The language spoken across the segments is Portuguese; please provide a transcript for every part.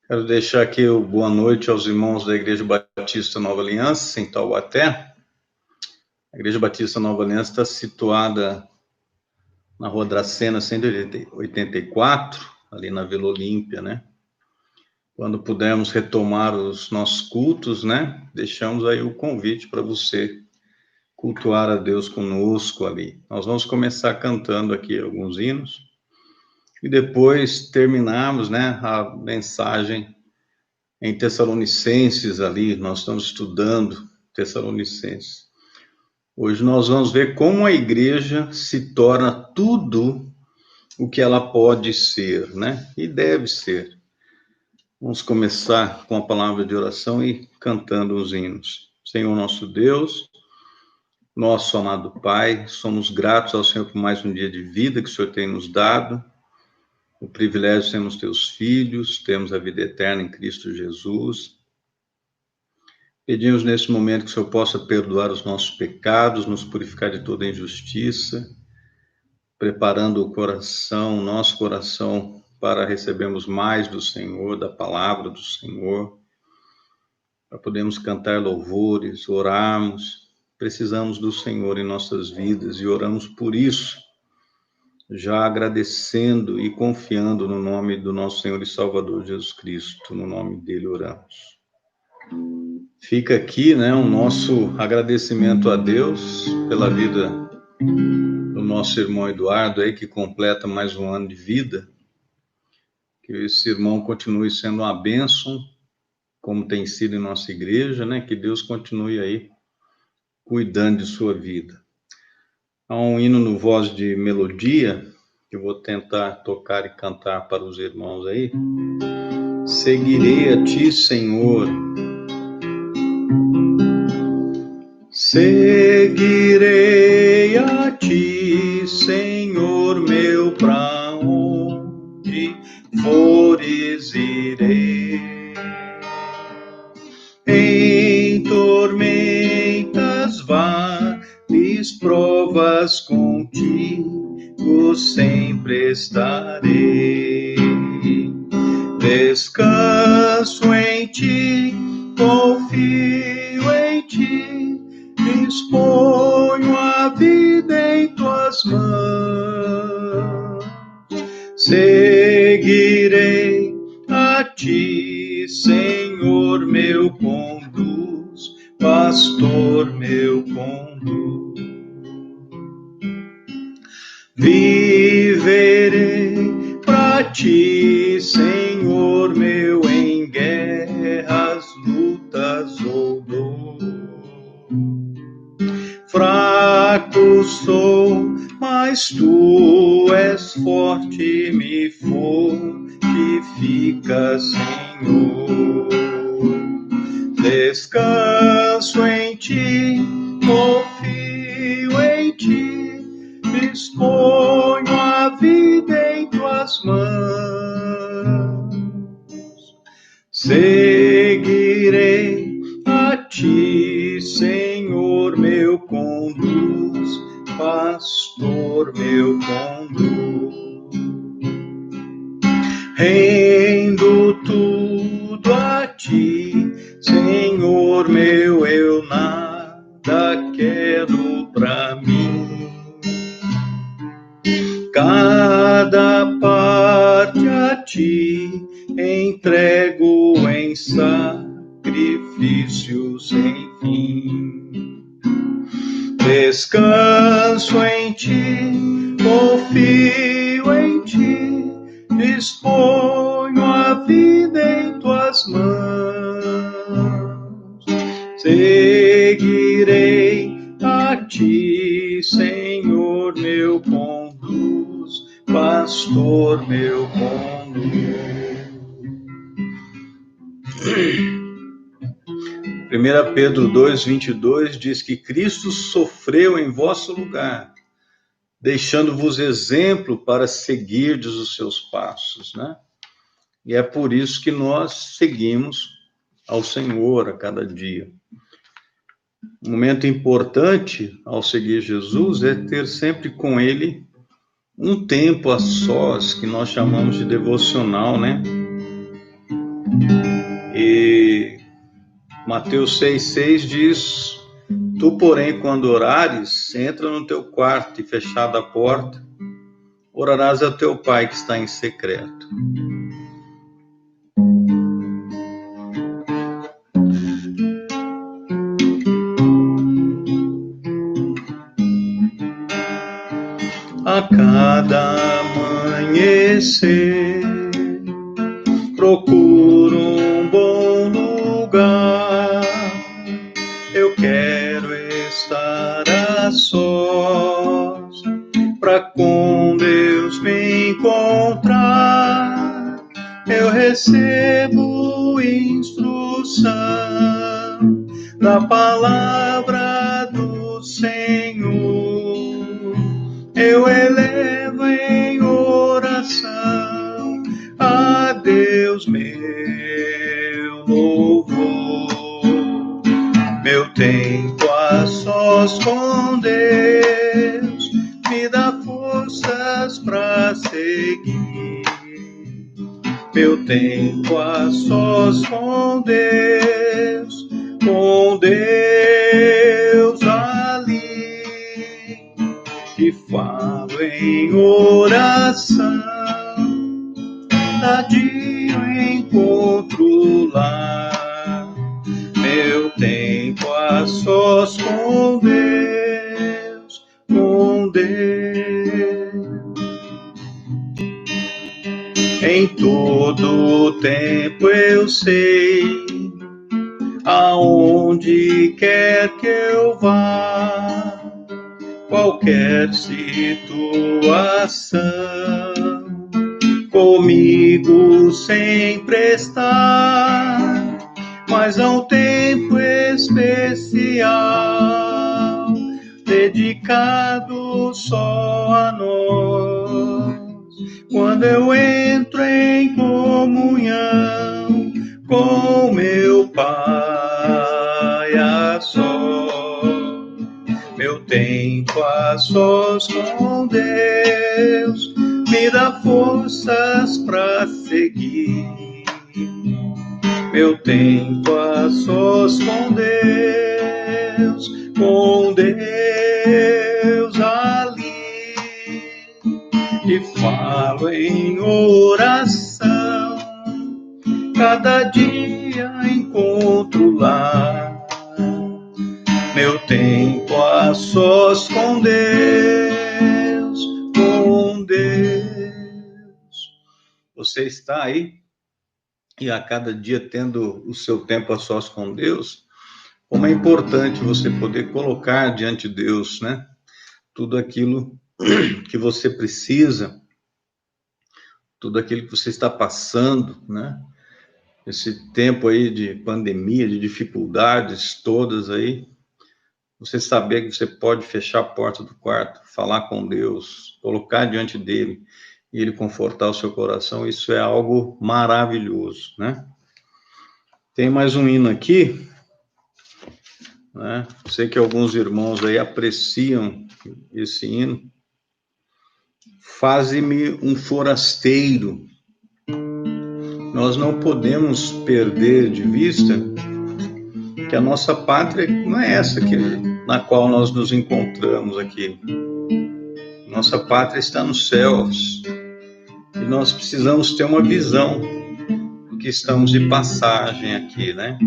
Quero deixar aqui o boa noite aos irmãos da Igreja Batista Nova Aliança, em Taubaté. A Igreja Batista Nova Aliança está situada na Rua Dracena 184, ali na Vila Olímpia, né? Quando pudermos retomar os nossos cultos, né? Deixamos aí o convite para você cultuar a Deus conosco ali. Nós vamos começar cantando aqui alguns hinos e depois terminarmos, né, a mensagem em Tessalonicenses ali. Nós estamos estudando Tessalonicenses. Hoje nós vamos ver como a igreja se torna tudo o que ela pode ser, né? E deve ser. Vamos começar com a palavra de oração e cantando os hinos. Senhor nosso Deus, nosso amado Pai, somos gratos ao Senhor por mais um dia de vida que o Senhor tem nos dado, o privilégio de sermos teus filhos, temos a vida eterna em Cristo Jesus. Pedimos nesse momento que o Senhor possa perdoar os nossos pecados, nos purificar de toda injustiça, preparando o coração, nosso coração, para recebermos mais do Senhor, da palavra do Senhor, para podermos cantar louvores, orarmos. Precisamos do Senhor em nossas vidas e oramos por isso, já agradecendo e confiando no nome do nosso Senhor e Salvador Jesus Cristo. No nome dele oramos. Fica aqui, né, o nosso agradecimento a Deus pela vida do nosso irmão Eduardo aí, que completa mais um ano de vida. Que esse irmão continue sendo uma bênção, como tem sido em nossa igreja, né? Que Deus continue aí cuidando de sua vida. Há um hino no Voz de Melodia, que eu vou tentar tocar e cantar para os irmãos aí. Seguirei a ti, Senhor. Seguirei a ti, Senhor meu, pra onde fores irei. Em tormentas, vales, provas, contigo sempre estarei. Descanso em ti, confio em ti, exponho a vida em tuas mãos. Seguirei a ti, Senhor meu, conduz, pastor meu, conduz. Viverei pra ti, Senhor meu, em guerras, lutas ou dor. Fraco sou, mas tu és forte, me fortifica, Senhor. Descanso em ti, confio em ti, exponho a vida em tuas mãos. Seguirei a ti, Senhor meu, conduz, pastor meu, conduz. Rendo tudo a ti, Senhor meu, eu nada quero pra mim. Cada parte a ti entrego em sacrifício sem fim. Descanso em ti, confio em ti, exponho a vida em tuas mãos. Seguirei a ti, Senhor meu, conduz, pastor meu, conduz. 1 Pedro 2:22 diz que Cristo sofreu em vosso lugar, deixando-vos exemplo para seguirdes os seus passos, né? E é por isso que nós seguimos ao Senhor a cada dia. Um momento importante ao seguir Jesus é ter sempre com Ele um tempo a sós, que nós chamamos de devocional, né? E Mateus 6,6 diz: tu, porém, quando orares, entra no teu quarto e, fechada a porta, orarás ao teu Pai que está em secreto. A cada amanhecer, procuro um bom lugar. Eu quero estar a sós, pra com Deus me encontrar. Eu recebo instrução da palavra do Senhor. Eu elevo em oração a Deus meu louvor. Meu tempo a sós com Deus me dá forças pra seguir. Meu tempo a sós com Deus ali, e falo em oração, dia eu encontro lá. Meu tempo a sós com Deus, com Deus. Em todo tempo eu sei, aonde quer que eu vá, qualquer situação, comigo sempre está. Mas há um tempo especial, dedicado só a nós, quando eu entro em comunhão com meu Pai a sós. Meu tempo a sós com Deus me dá forças pra seguir. Meu tempo a sós com Deus ali, e falo em oração, cada dia encontro lá. Meu tempo a sós com Deus, com Deus. Você está aí e a cada dia tendo o seu tempo a sós com Deus? Como é importante você poder colocar diante de Deus, né, tudo aquilo que você precisa, tudo aquilo que você está passando, né? Esse tempo aí de pandemia, de dificuldades todas aí, você saber que você pode fechar a porta do quarto, falar com Deus, colocar diante dele e ele confortar o seu coração, isso é algo maravilhoso, né? Tem mais um hino aqui, né? Sei que alguns irmãos aí apreciam esse hino. Faze-me um forasteiro. Nós não podemos perder de vista que a nossa pátria não é essa na qual nós nos encontramos aqui. Nossa pátria está nos céus. E nós precisamos ter uma visão do que estamos de passagem aqui, né?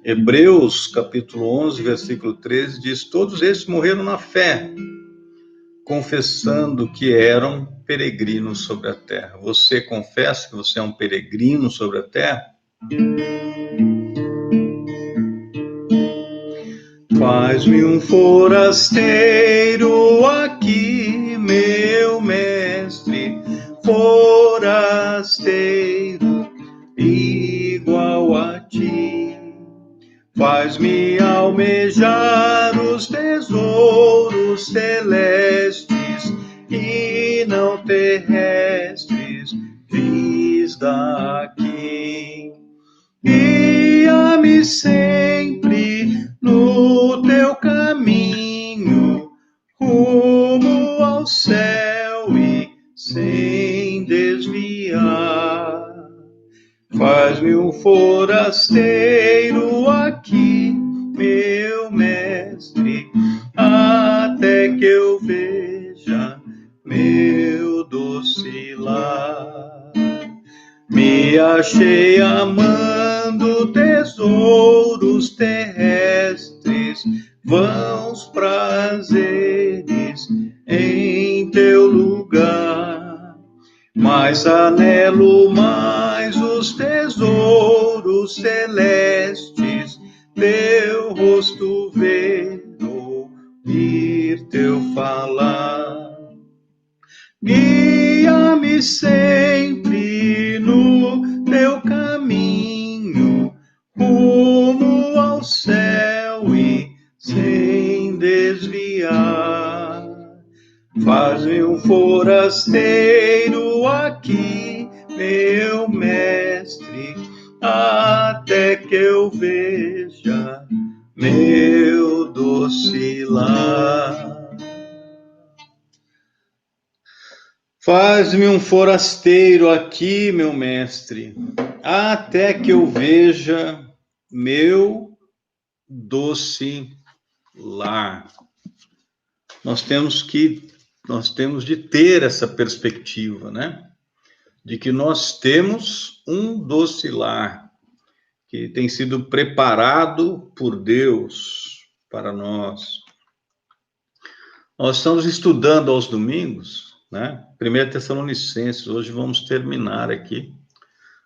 Hebreus, capítulo 11, versículo 13, diz: todos estes morreram na fé, confessando que eram peregrinos sobre a terra. Você confessa que você é um peregrino sobre a terra? Faz-me um forasteiro aqui, meu mestre, forasteiro igual a ti. Faz-me almejar os tesouros celestes e não terrestres, vis daqui. Guia-me sempre no teu caminho, rumo ao céu e sem desviar. Faz-me um forasteiro aqui, meu mestre, até que eu veja meu doce lar. Me achei amando tesouros terrestres, vãos prazeres em teu lugar. Mas anelo mais os tesouros celestes, teu rosto ver, ouvir teu falar. Guia-me sempre no teu caminho, rumo ao céu e sem desviar. Faz-me um forasteiro aqui, meu mestre, até que eu veja meu doce lar. Faz-me um forasteiro aqui, meu mestre, até que eu veja meu doce lar. Nós temos de ter essa perspectiva, né? De que nós temos um doce lar que tem sido preparado por Deus para nós. Nós estamos estudando aos domingos, né? 1 Tessalonicenses, hoje vamos terminar aqui,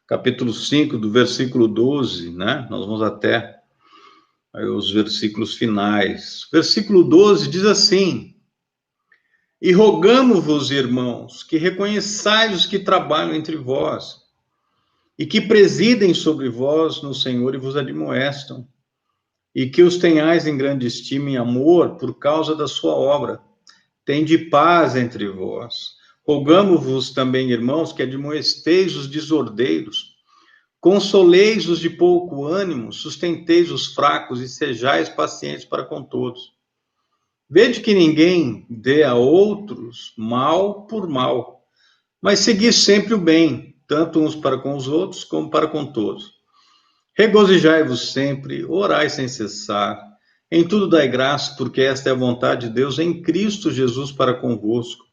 capítulo 5, do versículo 12, né? Nós vamos até aí, os versículos finais. Versículo 12 diz assim: E rogamo-vos, irmãos, que reconheçais os que trabalham entre vós, e que presidem sobre vós no Senhor e vos admoestam, e que os tenhais em grande estima e amor por causa da sua obra. Tende paz entre vós. Rogamo-vos também, irmãos, que admoesteis os desordeiros, consoleis os de pouco ânimo, sustenteis os fracos e sejais pacientes para com todos. Vede que ninguém dê a outros mal por mal, mas segui sempre o bem, tanto uns para com os outros, como para com todos. Regozijai-vos sempre, orai sem cessar, em tudo dai graça, porque esta é a vontade de Deus em Cristo Jesus para convosco.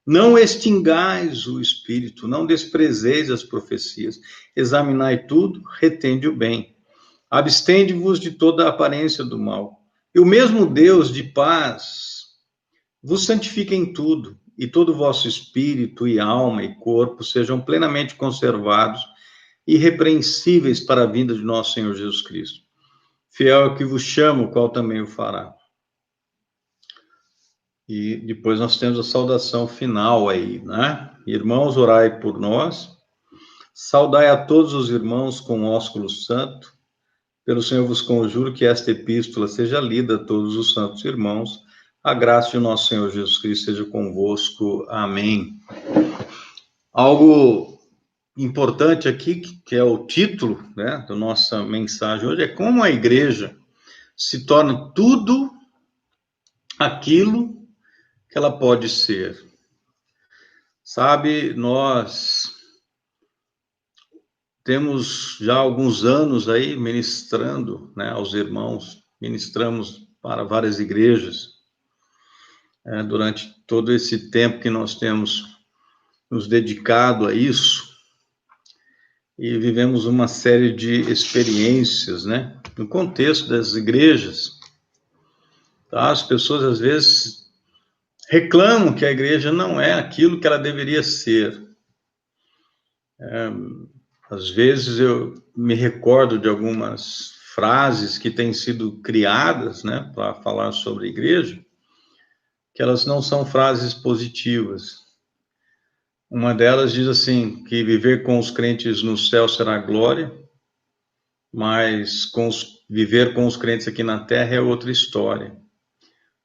Não extingais o Espírito, não desprezeis as profecias, examinai tudo, retende o bem. Abstende-vos de toda a aparência do mal. E o mesmo Deus de paz vos santifique em tudo, e todo o vosso espírito e alma e corpo sejam plenamente conservados, irrepreensíveis para a vinda de nosso Senhor Jesus Cristo. Fiel é o que vos chama, o qual também o fará. E depois nós temos a saudação final aí, né? Irmãos, orai por nós. Saudai a todos os irmãos com ósculo santo. Pelo Senhor vos conjuro que esta epístola seja lida a todos os santos irmãos. A graça de nosso Senhor Jesus Cristo seja convosco. Amém. Algo importante aqui, que é o título, né, da nossa mensagem hoje, é como a igreja se torna tudo aquilo que ela pode ser. Sabe, nós temos já alguns anos aí ministrando, né, aos irmãos, ministramos para várias igrejas, durante todo esse tempo que nós temos nos dedicado a isso, e vivemos uma série de experiências, né, no contexto das igrejas. Tá? As pessoas, às vezes, reclamam que a igreja não é aquilo que ela deveria ser. Às vezes eu me recordo de algumas frases que têm sido criadas, né, para falar sobre a igreja, que elas não são frases positivas. Uma delas diz assim, que viver com os crentes no céu será glória, mas viver com os crentes aqui na terra é outra história.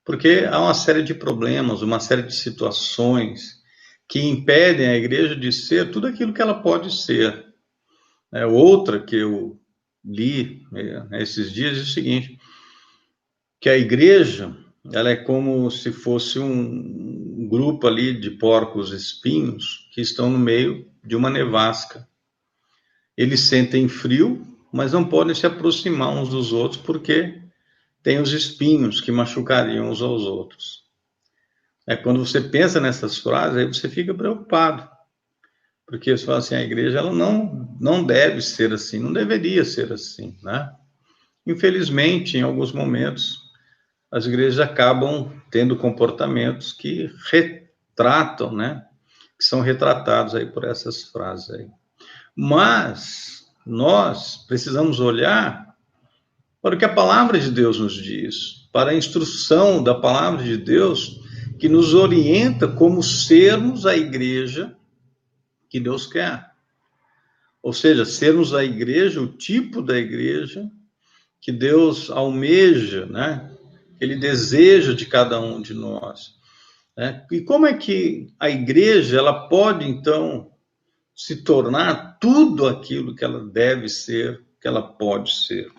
Porque há uma série de problemas, uma série de situações que impedem a igreja de ser tudo aquilo que ela pode ser. Outra que eu li esses dias é o seguinte, que a igreja, ela é como se fosse um grupo ali de porcos espinhos que estão no meio de uma nevasca. eles sentem frio, mas não podem se aproximar uns dos outros porque tem os espinhos que machucariam uns aos outros. Quando você pensa nessas frases, aí você fica preocupado, porque você fala assim, a igreja ela não deve ser assim, não deveria ser assim, né? Infelizmente, em alguns momentos, as igrejas acabam tendo comportamentos que retratam, né? Que são retratados aí por essas frases aí. Mas nós precisamos olhar para o que a palavra de Deus nos diz, para a instrução da palavra de Deus que nos orienta como sermos a igreja que Deus quer. Ou seja, sermos a igreja, o tipo da igreja que Deus almeja, né? Ele deseja de cada um de nós. Né? E como é que a igreja ela pode, então, se tornar tudo aquilo que ela deve ser, que ela pode ser?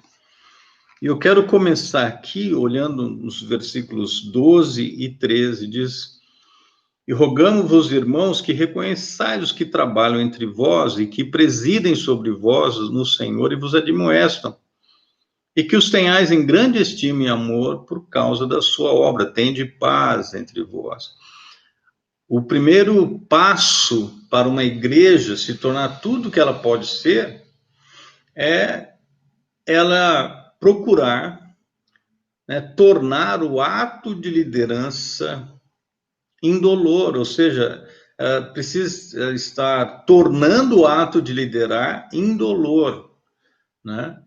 E eu quero começar aqui olhando nos versículos 12 e 13, diz: E rogamos-vos, irmãos, que reconheçais os que trabalham entre vós e que presidem sobre vós no Senhor e vos admoestam, e que os tenhais em grande estima e amor por causa da sua obra. Tende paz entre vós. O primeiro passo para uma igreja se tornar tudo que ela pode ser é ela procurar, né, tornar o ato de liderança indolor, ou seja, precisa estar tornando o ato de liderar indolor, né?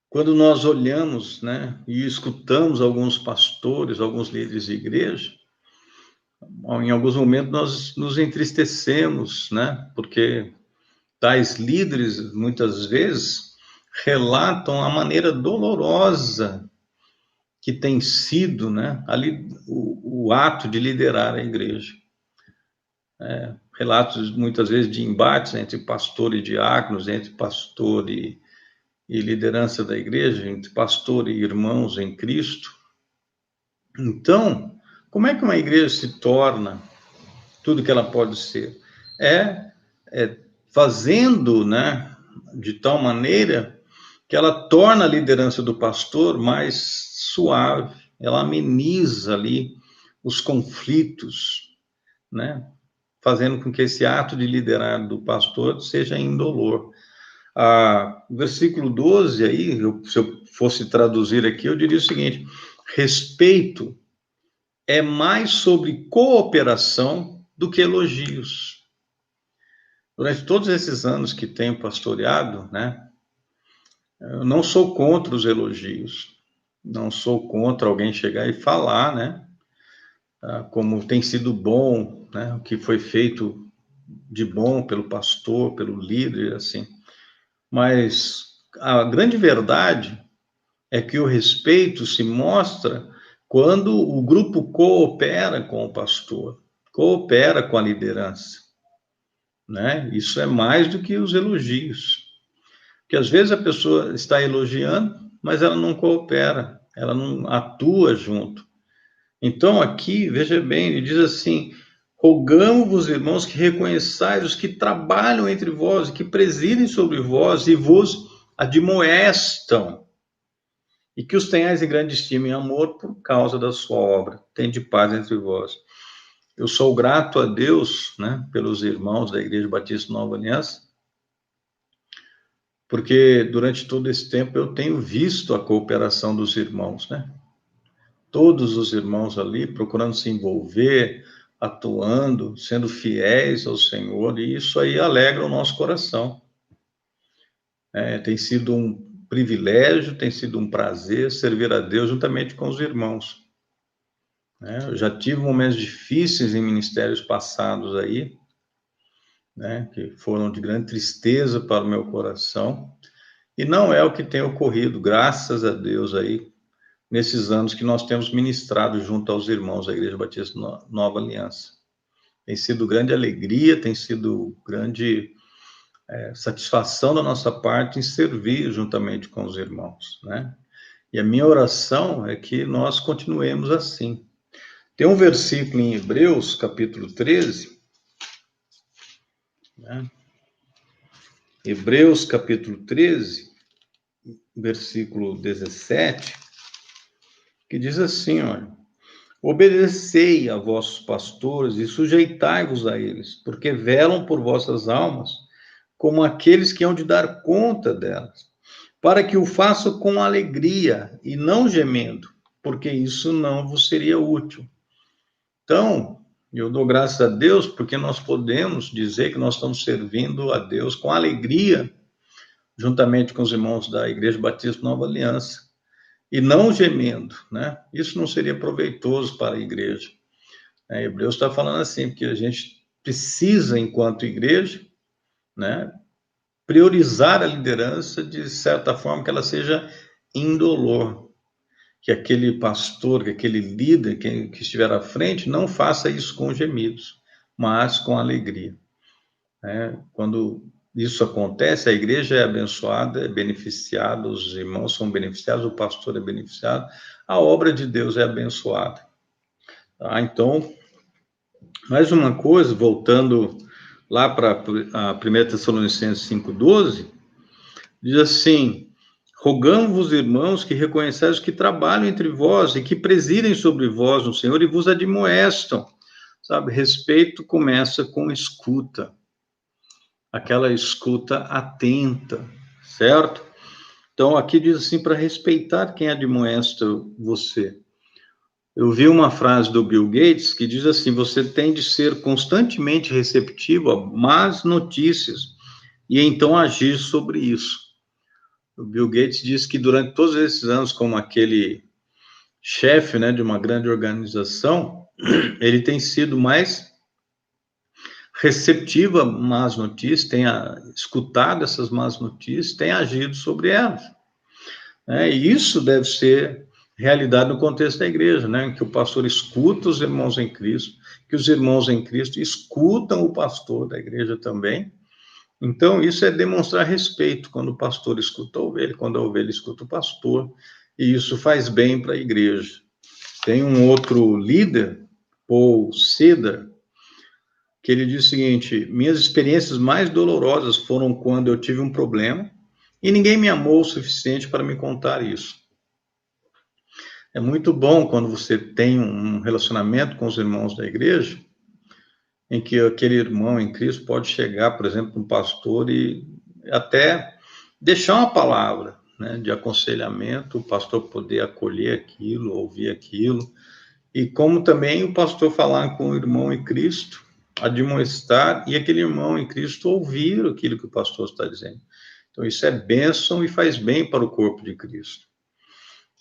Quando nós olhamos, né, e escutamos alguns pastores, alguns líderes de igreja, em alguns momentos nós nos entristecemos, né, porque tais líderes muitas vezes relatam a maneira dolorosa que tem sido, né, ali o ato de liderar a igreja. Relatos muitas vezes de embates entre pastor e diáconos, entre pastor e liderança da igreja, entre pastor e irmãos em Cristo. Então, como é que uma igreja se torna tudo que ela pode ser? É fazendo, né, de tal maneira que ela torna a liderança do pastor mais suave, ela ameniza ali os conflitos, né, fazendo com que esse ato de liderar do pastor seja indolor. Versículo 12 aí, se eu fosse traduzir aqui, eu diria o seguinte: respeito é mais sobre cooperação do que elogios. Durante todos esses anos que tenho pastoreado, né, eu não sou contra os elogios, não sou contra alguém chegar e falar, né, como tem sido bom, né, o que foi feito de bom pelo pastor, pelo líder, assim. Mas a grande verdade é que o respeito se mostra quando o grupo coopera com o pastor, coopera com a liderança, né? Isso é mais do que os elogios. Porque às vezes a pessoa está elogiando, mas ela não coopera, ela não atua junto. Então aqui, veja bem, ele diz assim: rogamos-vos, irmãos, que reconheçais os que trabalham entre vós, que presidem sobre vós e vos admoestam, e que os tenhais em grande estima e amor por causa da sua obra. Tende paz entre vós. Eu sou grato a Deus, né, pelos irmãos da Igreja Batista Nova Aliança, porque durante todo esse tempo eu tenho visto a cooperação dos irmãos, né? Todos os irmãos ali procurando se envolver, atuando, sendo fiéis ao Senhor, e isso aí alegra o nosso coração. Tem sido um privilégio, tem sido um prazer servir a Deus juntamente com os irmãos. Eu já tive momentos difíceis em ministérios passados aí, né, que foram de grande tristeza para o meu coração, e não é o que tem ocorrido, graças a Deus aí, nesses anos que nós temos ministrado junto aos irmãos da Igreja Batista Nova Aliança. Tem sido grande alegria, tem sido grande satisfação da nossa parte em servir juntamente com os irmãos, né? E a minha oração é que nós continuemos assim. Tem um versículo em Hebreus, capítulo 13, né, Hebreus capítulo 13, versículo 17, que diz assim, olha: obedecei a vossos pastores e sujeitai-vos a eles, porque velam por vossas almas, como aqueles que hão de dar conta delas, para que o façam com alegria e não gemendo, porque isso não vos seria útil. Então, eu dou graças a Deus porque nós podemos dizer que nós estamos servindo a Deus com alegria, juntamente com os irmãos da Igreja Batista Nova Aliança, e não gemendo, né? Isso não seria proveitoso para a igreja. Hebreus está falando assim, porque a gente precisa, enquanto igreja, né, priorizar a liderança de certa forma que ela seja indolor, que aquele pastor, que aquele líder que estiver à frente não faça isso com gemidos, mas com alegria. Quando isso acontece, a igreja é abençoada, é beneficiada, os irmãos são beneficiados, o pastor é beneficiado, a obra de Deus é abençoada. Tá? Então, mais uma coisa, voltando lá para a 1 Tessalonicenses 5,12, diz assim: rogamos-vos, irmãos, que reconheçais os que trabalham entre vós e que presidem sobre vós no Senhor e vos admoestam. Sabe, respeito começa com escuta, aquela escuta atenta, certo? Então, aqui diz assim, para respeitar quem admoesta você. Eu vi uma frase do Bill Gates que diz assim: você tem de ser constantemente receptivo a más notícias e então agir sobre isso. O Bill Gates diz que durante todos esses anos, como aquele chefe, né, de uma grande organização, ele tem sido mais receptivo a más notícias, tem escutado essas más notícias, tem agido sobre elas. E isso deve ser realidade no contexto da igreja, né? Que o pastor escuta os irmãos em Cristo, que os irmãos em Cristo escutam o pastor da igreja também. Então, isso é demonstrar respeito, quando o pastor escuta a ovelha, quando a ovelha escuta o pastor, e isso faz bem para a igreja. Tem um outro líder, Paul Cedar, que ele diz o seguinte: minhas experiências mais dolorosas foram quando eu tive um problema e ninguém me amou o suficiente para me contar isso. É muito bom quando você tem um relacionamento com os irmãos da igreja, em que aquele irmão em Cristo pode chegar, por exemplo, um pastor e até deixar uma palavra, né, de aconselhamento, o pastor poder acolher aquilo, ouvir aquilo, e como também o pastor falar com o irmão em Cristo, admoestar, e aquele irmão em Cristo ouvir aquilo que o pastor está dizendo. Então, isso é bênção e faz bem para o corpo de Cristo.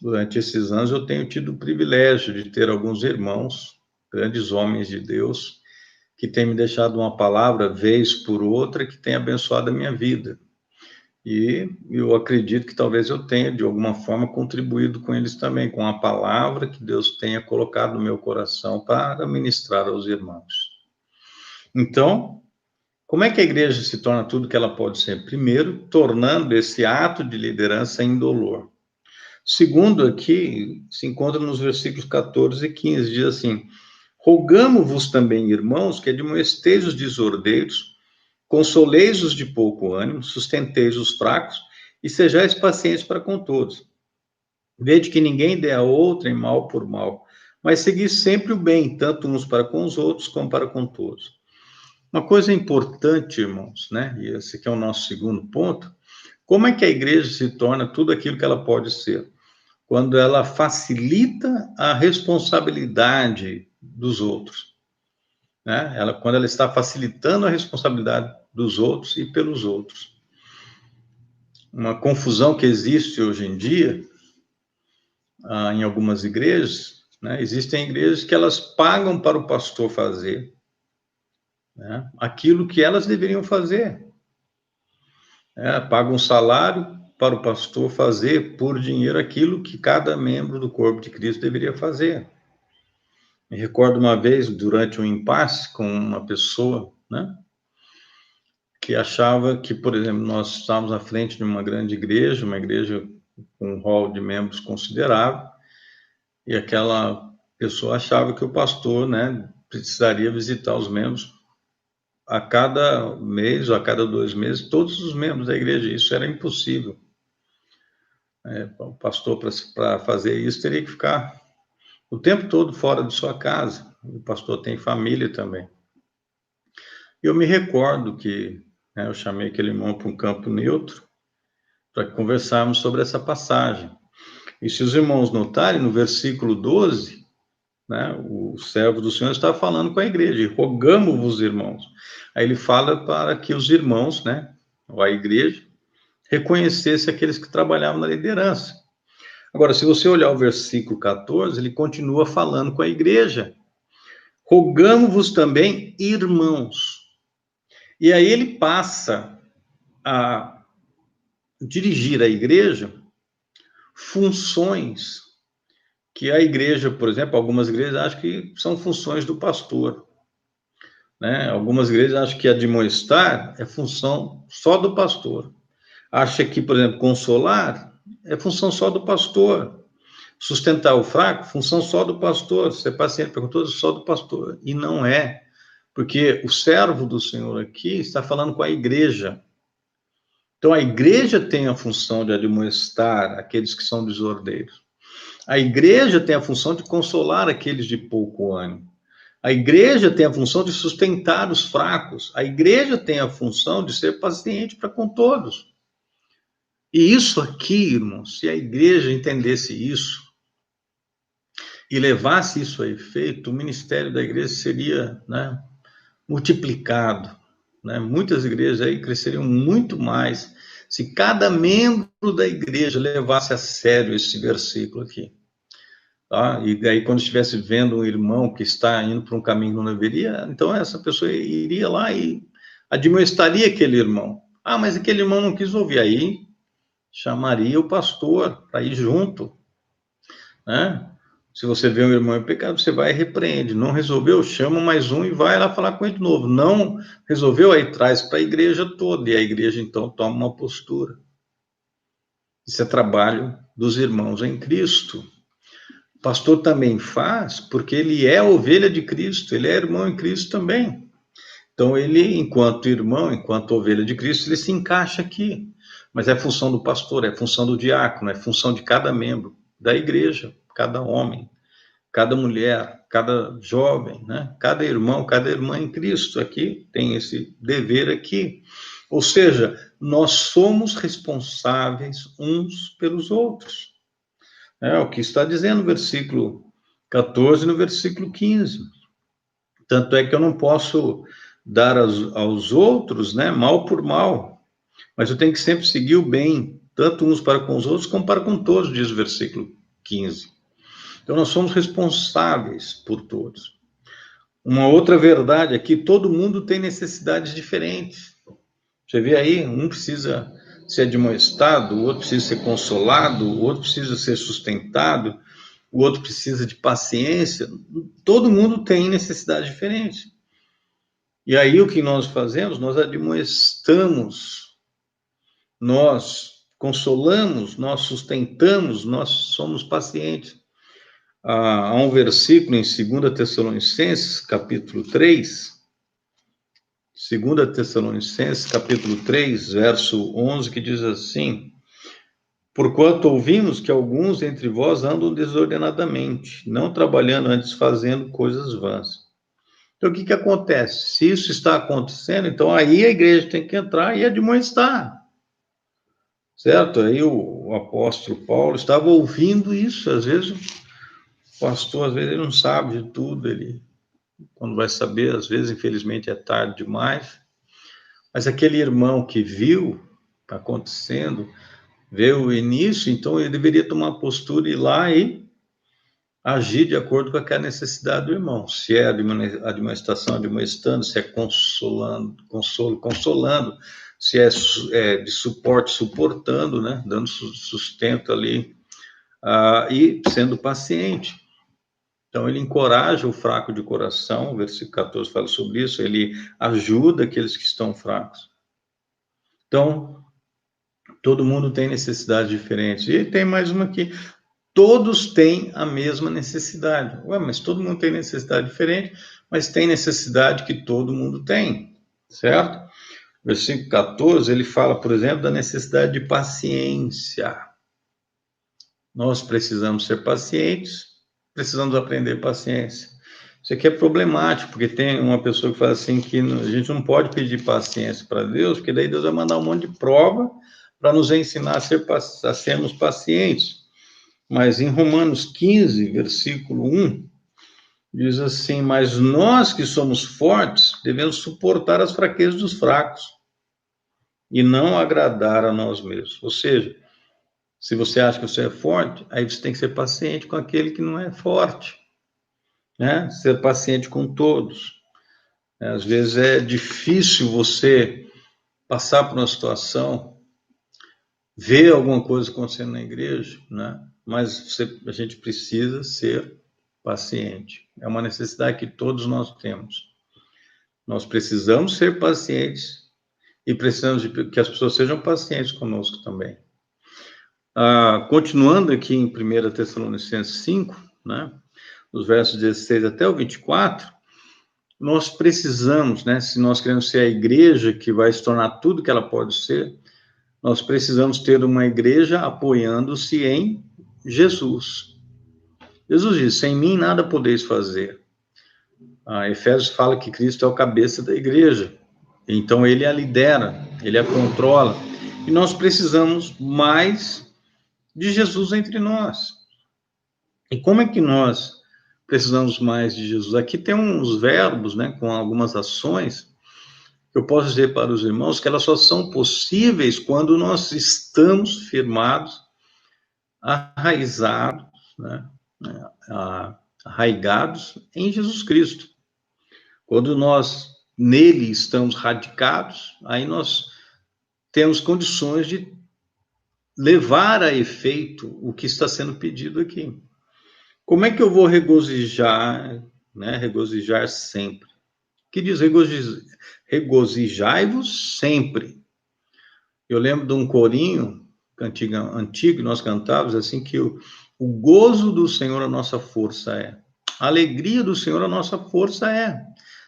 Durante esses anos, eu tenho tido o privilégio de ter alguns irmãos, grandes homens de Deus, que têm me deixado uma palavra, vez por outra, que tem abençoado a minha vida. E eu acredito que talvez eu tenha, de alguma forma, contribuído com eles também, com a palavra que Deus tenha colocado no meu coração para ministrar aos irmãos. Então, como é que a igreja se torna tudo que ela pode ser? Primeiro, tornando esse ato de liderança indolor. Segundo, aqui se encontra nos versículos 14 e 15, diz assim: rogamo-vos também, irmãos, que admoesteis os desordeiros, consoleis os de pouco ânimo, sustenteis os fracos e sejais pacientes para com todos. Vede que ninguém dê a outrem mal por mal, mas seguis sempre o bem, tanto uns para com os outros como para com todos. Uma coisa importante, irmãos, né? E esse aqui é o nosso segundo ponto. Como é que a igreja se torna tudo aquilo que ela pode ser? Quando ela facilita a responsabilidade dos outros, né? Quando ela está facilitando a responsabilidade dos outros e pelos outros. Uma confusão que existe hoje em dia, em algumas igrejas, né? Existem igrejas que elas pagam para o pastor fazer, né, aquilo que elas deveriam fazer. Pagam um salário para o pastor fazer por dinheiro aquilo que cada membro do corpo de Cristo deveria fazer. Me recordo uma vez, durante um impasse com uma pessoa, né, que achava que, por exemplo, nós estávamos à frente de uma grande igreja, uma igreja com um rol de membros considerável, e aquela pessoa achava que o pastor, né, precisaria visitar os membros a cada mês ou a cada 2 meses, todos os membros da igreja. Isso era impossível. O pastor, para fazer isso, teria que ficar o tempo todo fora de sua casa. O pastor tem família também. Eu me recordo que eu chamei aquele irmão para um campo neutro para conversarmos sobre essa passagem. E se os irmãos notarem, no versículo 12, o servo do Senhor está falando com a igreja, e rogamo-vos, irmãos. Aí ele fala para que os irmãos, ou a igreja, reconhecesse aqueles que trabalhavam na liderança. Agora, se você olhar o versículo 14, ele continua falando com a igreja. Rogamo-vos também, irmãos. E aí ele passa a dirigir a igreja funções que a igreja, por exemplo, algumas igrejas acham que são funções do pastor. Algumas igrejas acham que admoestar é função só do pastor. Acha que, por exemplo, consolar é função só do pastor. Sustentar o fraco, função só do pastor. Ser paciente, perguntou, só do pastor. E não é, porque o servo do Senhor aqui está falando com a igreja. Então, a igreja tem a função de admoestar aqueles que são desordeiros. A igreja tem a função de consolar aqueles de pouco ânimo. A igreja tem a função de sustentar os fracos. A igreja tem a função de ser paciente para com todos. E isso aqui, irmãos, se a igreja entendesse isso e levasse isso a efeito, o ministério da igreja seria multiplicado. Muitas igrejas aí cresceriam muito mais se cada membro da igreja levasse a sério esse versículo aqui. E daí, quando estivesse vendo um irmão que está indo para um caminho que não deveria, então essa pessoa iria lá e admoestaria aquele irmão. Mas aquele irmão não quis ouvir. Aí chamaria o pastor para ir junto. Se você vê um irmão em pecado, você vai e repreende. Não resolveu, chama mais um e vai lá falar com ele de novo. Não resolveu, aí traz para a igreja toda. E a igreja, então, toma uma postura. Isso é trabalho dos irmãos em Cristo. O pastor também faz, porque ele é ovelha de Cristo, ele é irmão em Cristo também. Então, ele, enquanto irmão, enquanto ovelha de Cristo, ele se encaixa aqui. Mas é função do pastor, é função do diácono, é função de cada membro da igreja, cada homem, cada mulher, cada jovem, cada irmão, cada irmã em Cristo aqui tem esse dever aqui. Ou seja, nós somos responsáveis uns pelos outros. É o que está dizendo no versículo 14 e no versículo 15. Tanto é que eu não posso dar aos outros, mal por mal, mas eu tenho que sempre seguir o bem, tanto uns para com os outros, como para com todos, diz o versículo 15. Então, nós somos responsáveis por todos. Uma outra verdade é que todo mundo tem necessidades diferentes. Você vê aí, um precisa ser admoestado, o outro precisa ser consolado, o outro precisa ser sustentado, o outro precisa de paciência. Todo mundo tem necessidade diferente. E aí o que nós fazemos? Nós admoestamos, nós consolamos, nós sustentamos, nós somos pacientes. Há um versículo em 2 Tessalonicenses, capítulo 3, 2 Tessalonicenses, capítulo 3, verso 11, que diz assim: porquanto ouvimos que alguns entre vós andam desordenadamente, não trabalhando, antes fazendo coisas vãs. Então, o que acontece? Se isso está acontecendo, então aí a igreja tem que entrar e admoestar. Certo? Aí o apóstolo Paulo estava ouvindo isso. Às vezes o pastor, às vezes, ele não sabe de tudo. Ele, quando vai saber, às vezes, infelizmente, é tarde demais. Mas aquele irmão que viu acontecendo, vê o início, então ele deveria tomar postura e ir lá e agir de acordo com aquela necessidade do irmão. Se é admoestação, admoestando, se é consolando, consolando, se é de suporte, suportando, dando sustento ali, e sendo paciente. Então, ele encoraja o fraco de coração, o versículo 14 fala sobre isso, ele ajuda aqueles que estão fracos. Então, todo mundo tem necessidades diferentes. E tem mais uma aqui. Todos têm a mesma necessidade. Mas todo mundo tem necessidade diferente, mas tem necessidade que todo mundo tem. certo? Versículo 14, ele fala, por exemplo, da necessidade de paciência. Nós precisamos ser pacientes, precisamos aprender paciência. Isso aqui é problemático, porque tem uma pessoa que fala assim que a gente não pode pedir paciência para Deus, porque daí Deus vai mandar um monte de prova para nos ensinar a sermos pacientes. Mas em Romanos 15, versículo 1, diz assim, mas nós que somos fortes, devemos suportar as fraquezas dos fracos e não agradar a nós mesmos. Ou seja, se você acha que você é forte, aí você tem que ser paciente com aquele que não é forte, né? Ser paciente com todos. Às vezes é difícil você passar por uma situação, ver alguma coisa acontecendo na igreja, né? Mas a gente precisa ser paciente. É uma necessidade que todos nós temos. Nós precisamos ser pacientes e precisamos que as pessoas sejam pacientes conosco também. Continuando aqui em 1 Tessalonicenses 5, né, nos versos 16 até o 24, nós precisamos, né, se nós queremos ser a igreja que vai se tornar tudo que ela pode ser, nós precisamos ter uma igreja apoiando-se em Jesus. Jesus diz, sem mim nada podeis fazer. Efésios fala que Cristo é o cabeça da igreja, então ele a lidera, ele a controla, e nós precisamos mais de Jesus entre nós. E como é que nós precisamos mais de Jesus? Aqui tem uns verbos, né, com algumas ações, que eu posso dizer para os irmãos que elas só são possíveis quando nós estamos firmados, arraizados, né, arraigados em Jesus Cristo. Quando nós nele estamos radicados, aí nós temos condições de levar a efeito o que está sendo pedido aqui. Como é que eu vou regozijar, né? Regozijar sempre. O que diz regozijai-vos sempre. Eu lembro de um corinho antigo, nós cantávamos assim, que o gozo do Senhor a nossa força é. A alegria do Senhor a nossa força é.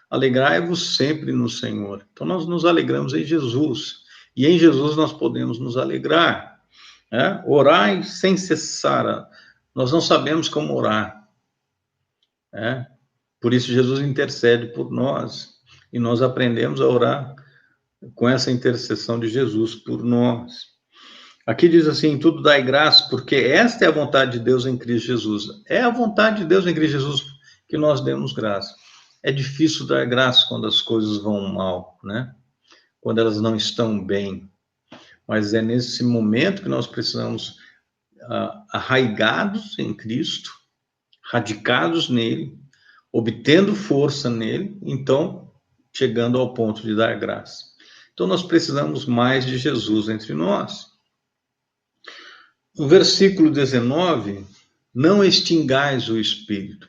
Alegrai-vos sempre no Senhor. Então nós nos alegramos em Jesus. E em Jesus nós podemos nos alegrar. Né? Orai sem cessar. Nós não sabemos como orar. Né? Por isso Jesus intercede por nós. E nós aprendemos a orar com essa intercessão de Jesus por nós. Aqui diz assim, tudo dai graça, porque esta é a vontade de Deus em Cristo Jesus. É a vontade de Deus em Cristo Jesus que nós demos graça. É difícil dar graça quando as coisas vão mal, né? Quando elas não estão bem. Mas é nesse momento que nós precisamos arraigados em Cristo, radicados nele, obtendo força nele, então chegando ao ponto de dar graça. Então nós precisamos mais de Jesus entre nós. No versículo 19, não extingais o Espírito.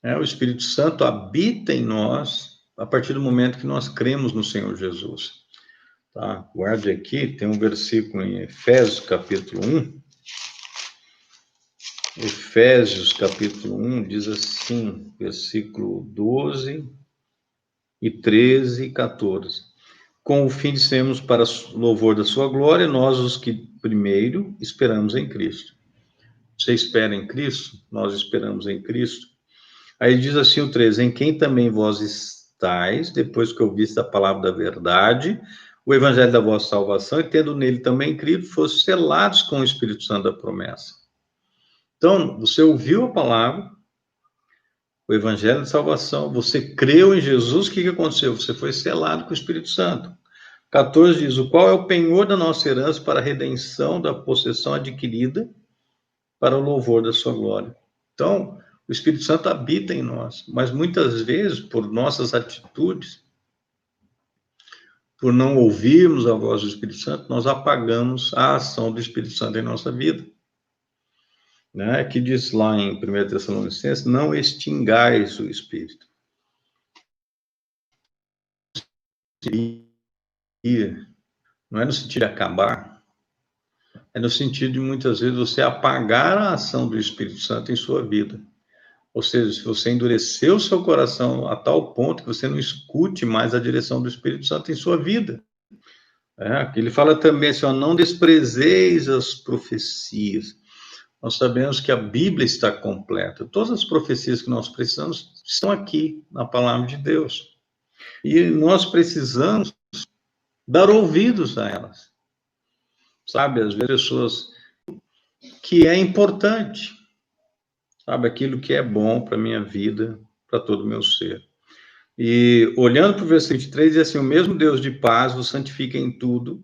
O Espírito Santo habita em nós a partir do momento que nós cremos no Senhor Jesus. Tá? Guarde aqui, tem um versículo em Efésios, capítulo 1. Efésios, capítulo 1, diz assim, versículo 12 e 13 e 14. Com o fim de sermos para louvor da sua glória, nós os que primeiro esperamos em Cristo. Você espera em Cristo? Nós esperamos em Cristo. Aí diz assim o 13, em quem também vós estáis, depois que ouviste a palavra da verdade, o evangelho da vossa salvação, e tendo nele também crido, fossem selados com o Espírito Santo da promessa. Então, você ouviu a palavra, o evangelho da salvação, você creu em Jesus, o que aconteceu? Você foi selado com o Espírito Santo. 14 diz, o qual é o penhor da nossa herança para a redenção da possessão adquirida para o louvor da sua glória. Então, o Espírito Santo habita em nós, mas muitas vezes, por nossas atitudes, por não ouvirmos a voz do Espírito Santo, nós apagamos a ação do Espírito Santo em nossa vida. Né? Que diz lá em 1 Tessalonicenses, não extingais o Espírito. Não é no sentido de acabar, é no sentido de muitas vezes você apagar a ação do Espírito Santo em sua vida. Ou seja, se você endureceu o seu coração a tal ponto que você não escute mais a direção do Espírito Santo em sua vida. Ele fala também assim, ó, não desprezeis as profecias. Nós sabemos que a Bíblia está completa. Todas as profecias que nós precisamos estão aqui na palavra de Deus. E nós precisamos dar ouvidos a elas. Sabe, às vezes pessoas que é importante, sabe, aquilo que é bom para a minha vida, para todo o meu ser. E olhando para o versículo 23, diz assim, o mesmo Deus de paz vos santifica em tudo,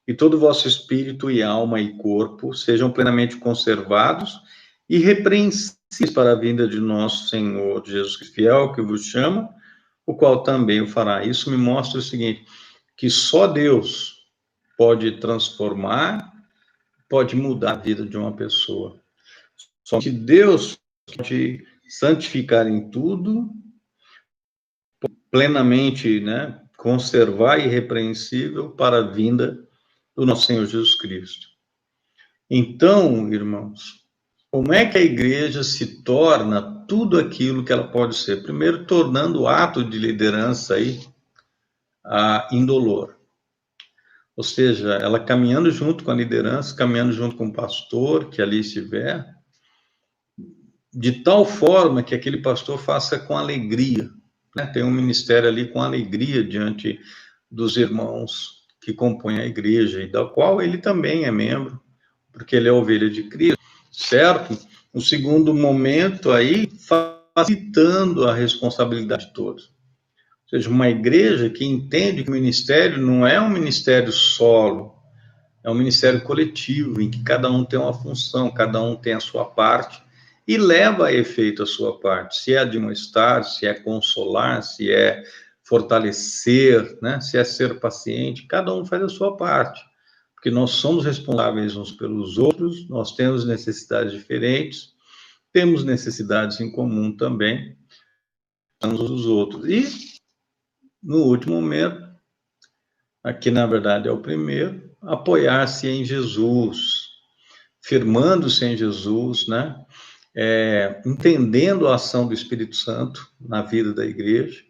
e todo o vosso espírito e alma e corpo sejam plenamente conservados e irrepreensíveis para a vinda de nosso Senhor Jesus Cristo, fiel que vos chama, o qual também o fará. Isso me mostra o seguinte, que só Deus pode transformar, pode mudar a vida de uma pessoa. Só que Deus pode santificar em tudo, plenamente, né, conservar irrepreensível para a vinda do nosso Senhor Jesus Cristo. Então, irmãos, como é que a igreja se torna tudo aquilo que ela pode ser? Primeiro, tornando o ato de liderança aí indolor. Ou seja, ela caminhando junto com a liderança, caminhando junto com o pastor que ali estiver, de tal forma que aquele pastor faça com alegria, né? Tem um ministério ali com alegria diante dos irmãos que compõem a igreja, e da qual ele também é membro, porque ele é ovelha de Cristo, certo? O segundo momento aí, facilitando a responsabilidade de todos. Ou seja, uma igreja que entende que o ministério não é um ministério solo, é um ministério coletivo, em que cada um tem uma função, cada um tem a sua parte, e leva a efeito a sua parte. Se é admoestar, se é consolar, se é fortalecer, né? Se é ser paciente, cada um faz a sua parte. Porque nós somos responsáveis uns pelos outros, nós temos necessidades diferentes, temos necessidades em comum também, uns dos outros. E, no último momento, aqui na verdade é o primeiro, apoiar-se em Jesus, firmando-se em Jesus, né? Entendendo a ação do Espírito Santo na vida da igreja,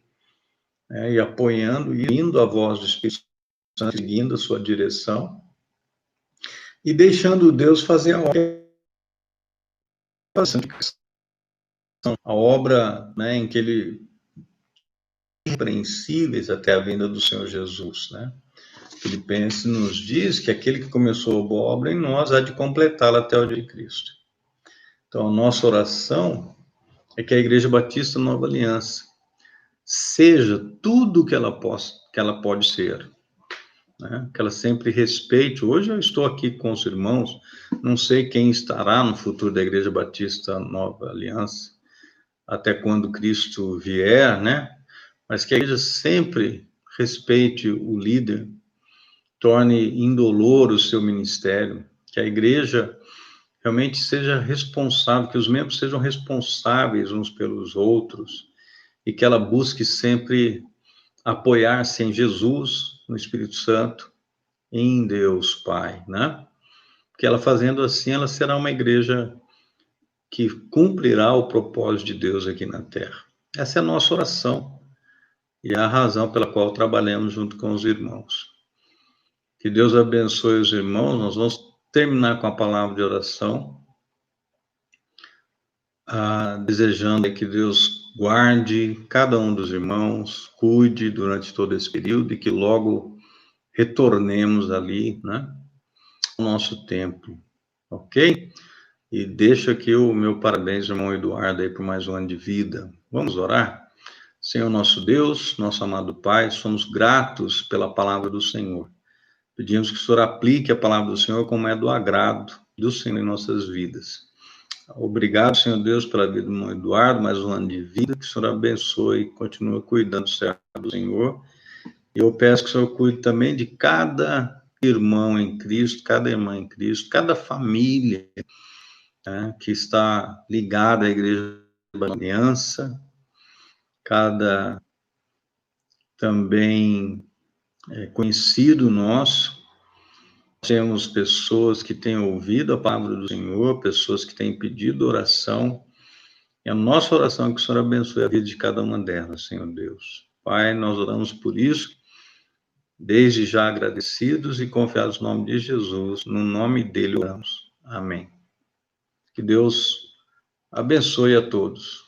e apoiando e indo a voz do Espírito Santo, seguindo a sua direção, e deixando Deus fazer a obra, né, em que ele irrepreensíveis até a vinda do Senhor Jesus, né? Filipenses nos diz que aquele que começou a boa obra em nós há de completá-la até o dia de Cristo. Então, a nossa oração é que a Igreja Batista Nova Aliança seja tudo o que ela pode ser, né? Que ela sempre respeite. Hoje eu estou aqui com os irmãos, não sei quem estará no futuro da Igreja Batista Nova Aliança, até quando Cristo vier, né? Mas que a igreja sempre respeite o líder, torne indolor o seu ministério, que a igreja realmente seja responsável, que os membros sejam responsáveis uns pelos outros, e que ela busque sempre apoiar-se em Jesus, no Espírito Santo, em Deus Pai, né? Porque ela fazendo assim, ela será uma igreja que cumprirá o propósito de Deus aqui na Terra. Essa é a nossa oração e é a razão pela qual trabalhamos junto com os irmãos. Que Deus abençoe os irmãos. Nós vamos terminar com a palavra de oração, desejando que Deus guarde cada um dos irmãos, cuide durante todo esse período e que logo retornemos ali, né, ao nosso templo, ok? E deixo aqui o meu parabéns, irmão Eduardo, aí por mais um ano de vida. Vamos orar? Senhor nosso Deus, nosso amado Pai, somos gratos pela palavra do Senhor. Pedimos que o Senhor aplique a palavra do Senhor como é do agrado do Senhor em nossas vidas. Obrigado, Senhor Deus, pela vida do irmão Eduardo, mais um ano de vida, que o Senhor abençoe e continue cuidando do servo do Senhor. E eu peço que o Senhor cuide também de cada irmão em Cristo, cada irmã em Cristo, cada família, né, que está ligada à Igreja da Aliança, cada também conhecido nosso. Temos pessoas que têm ouvido a palavra do Senhor, pessoas que têm pedido oração, E a nossa oração é que o Senhor abençoe a vida de cada uma delas, Senhor Deus. Pai, nós oramos por isso, desde já agradecidos e confiados no nome de Jesus. No nome dele oramos. Amém. Que Deus abençoe a todos.